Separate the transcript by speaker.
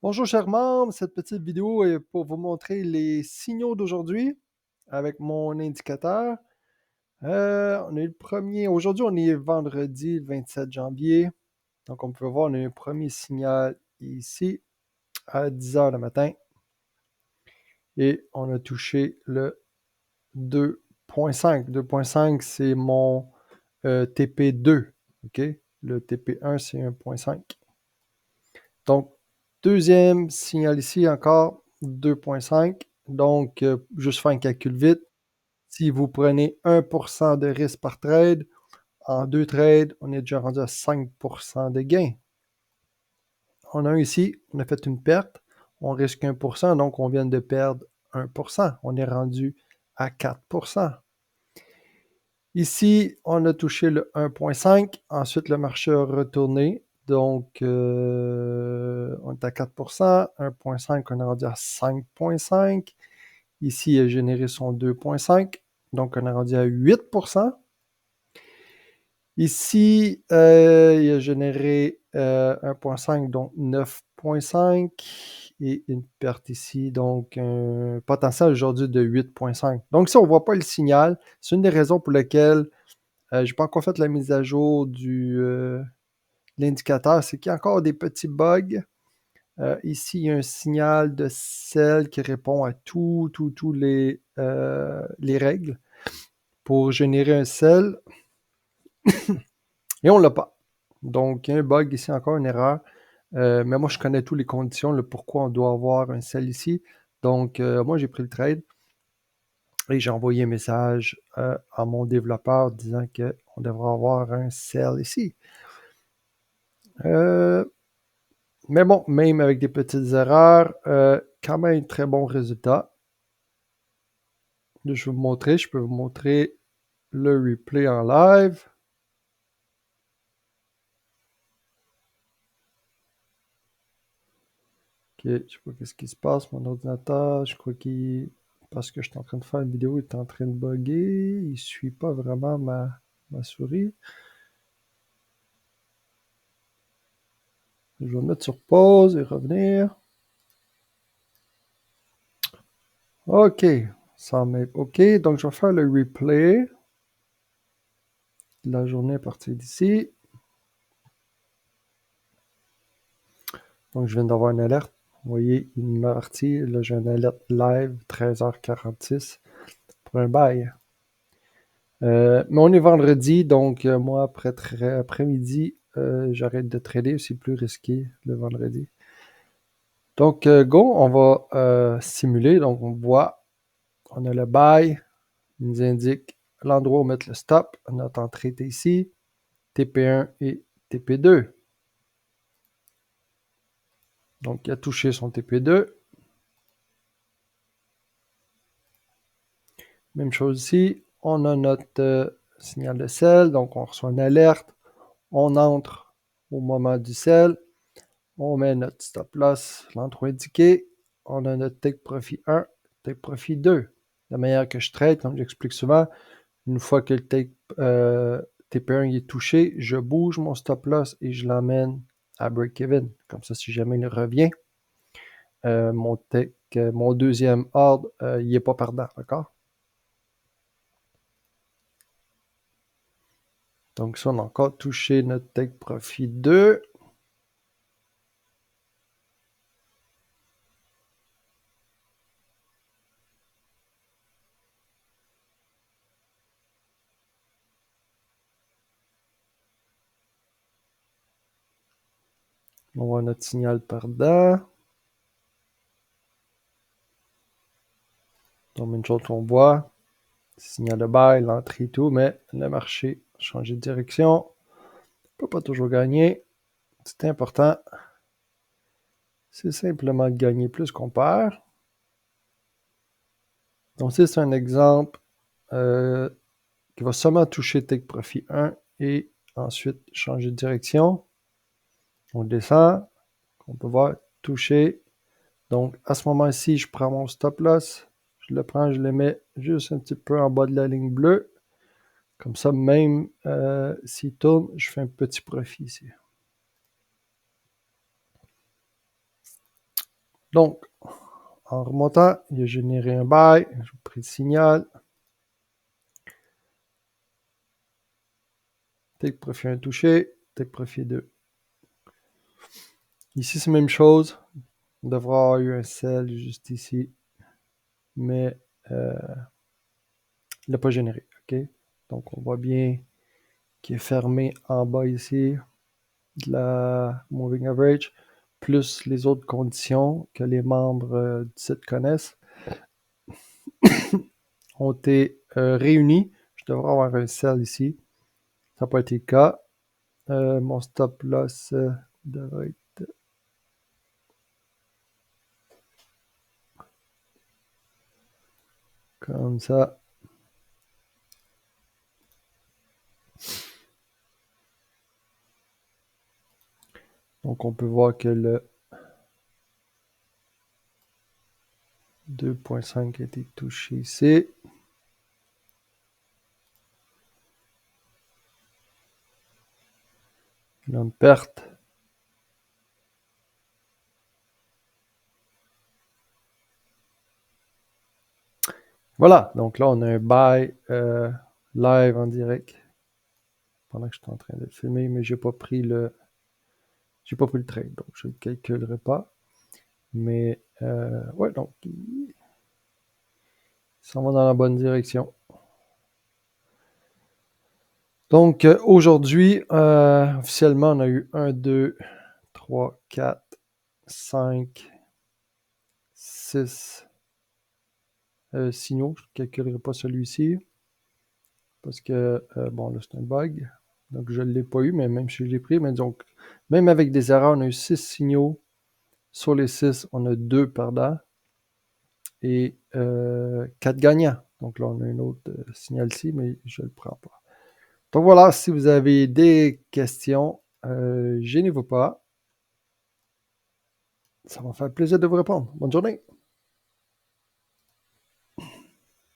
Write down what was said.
Speaker 1: Bonjour chers membres, cette petite vidéo est pour vous montrer les signaux d'aujourd'hui avec mon indicateur. On est le premier, aujourd'hui on est vendredi le 27 janvier, donc on peut voir on a un premier signal ici à 10 heures le matin et on a touché le 2.5. 2.5 c'est mon TP2, ok? Le TP1 c'est 1.5. Donc, deuxième signal ici encore, 2.5. Donc, juste faire un calcul vite. Si vous prenez 1% de risque par trade, en deux trades, on est déjà rendu à 5% de gain. On a ici, on a fait une perte, on risque 1%, donc on vient de perdre 1%. On est rendu à 4%. Ici, on a touché le 1.5. Ensuite, le marché a retourné. Donc, on est à 4%. 1.5, on est rendu à 5.5. Ici, il a généré son 2.5. Donc, on est rendu à 8%. Ici, il a généré 1.5, donc 9.5. Et une perte ici, donc un potentiel aujourd'hui de 8.5. Donc, si on ne voit pas le signal, c'est une des raisons pour lesquelles je n'ai pas encore fait la mise à jour de l'indicateur. C'est qu'il y a encore des petits bugs. Ici, il y a un signal de sell qui répond à tous les règles pour générer un sell. Et on ne l'a pas. Donc, il y a un bug ici, encore une erreur. Mais moi, je connais toutes les conditions, le pourquoi on doit avoir un sell ici. Donc, moi, j'ai pris le trade et j'ai envoyé un message à mon développeur disant qu'on devrait avoir un sell ici. Mais bon, même avec des petites erreurs, quand même un très bon résultat. Là, je peux vous montrer le replay en live. Ok, je sais pas qu'est-ce qui se passe, mon ordinateur, je crois qu'il... Parce que je suis en train de faire une vidéo, il est en train de bugger, il suit pas vraiment ma souris. Je vais le mettre sur pause et revenir. Ok, ok, donc je vais faire le replay de la journée à partir d'ici. Donc je viens d'avoir une alerte. Vous voyez, il m'a averti, là j'ai une alerte live, 13h46 pour un bail. Mais on est vendredi, donc moi après-midi, j'arrête de trader, c'est plus risqué le vendredi. Donc go, on va simuler, donc on voit, on a le buy, il nous indique l'endroit où mettre le stop, notre entrée est ici, TP1 et TP2. Donc il a touché son TP2. Même chose ici, on a notre signal de sell, donc on reçoit une alerte, on entre au moment du sell, on met notre stop loss, l'endroit indiqué, on a notre take profit 1, take profit 2. La manière que je trade, comme j'explique souvent, une fois que le TP1 est touché, je bouge mon stop loss et je l'emmène à break-even. Comme ça, si jamais il revient, mon deuxième ordre, il n'est pas perdant, d'accord? Donc ça, on a encore touché notre take profit 2. On voit notre signal perdant. Donc, une chose qu'on voit, signal de buy, l'entrée et tout, mais le marché a changé de direction. On ne peut pas toujours gagner. C'est important. C'est simplement de gagner plus qu'on perd. Donc, c'est un exemple qui va seulement toucher take profit 1 et ensuite changer de direction. On descend. On peut voir toucher. Donc, à ce moment-ci, je prends mon stop loss. Je le prends, je le mets juste un petit peu en bas de la ligne bleue. Comme ça, même s'il tourne, je fais un petit profit ici. Donc, en remontant, il a généré un buy, j'ai pris le signal. Take profit 1 touché, take profit 2. Ici, c'est la même chose. On devrait avoir eu un sell juste ici, mais il n'a pas généré. OK? Donc, on voit bien qu'il est fermé en bas ici de la moving average, plus les autres conditions que les membres du site connaissent, ont été réunies. Je devrais avoir un sell ici. Ça n'a pas été le cas. Mon stop loss devrait être comme ça. Donc, on peut voir que le 2.5 a été touché ici. Il a une perte. Voilà, donc là, on a un buy live en direct pendant que je suis en train de le filmer, mais j'ai pas pris le trade, donc je ne le calculerai pas. Mais ouais, donc il s'en va dans la bonne direction. Donc aujourd'hui, officiellement, on a eu 1, 2, 3, 4, 5, 6 signaux. Je ne calculerai pas celui-ci parce que, bon, là, c'est un bug. Donc, je ne l'ai pas eu, mais même si je l'ai pris, mais donc, même avec des erreurs, on a eu 6 signaux. Sur les 6, on a 2 perdants et 4 gagnants. Donc là, on a un autre signal ici, mais je ne le prends pas. Donc voilà, si vous avez des questions, gênez-vous pas. Ça va me faire plaisir de vous répondre. Bonne journée.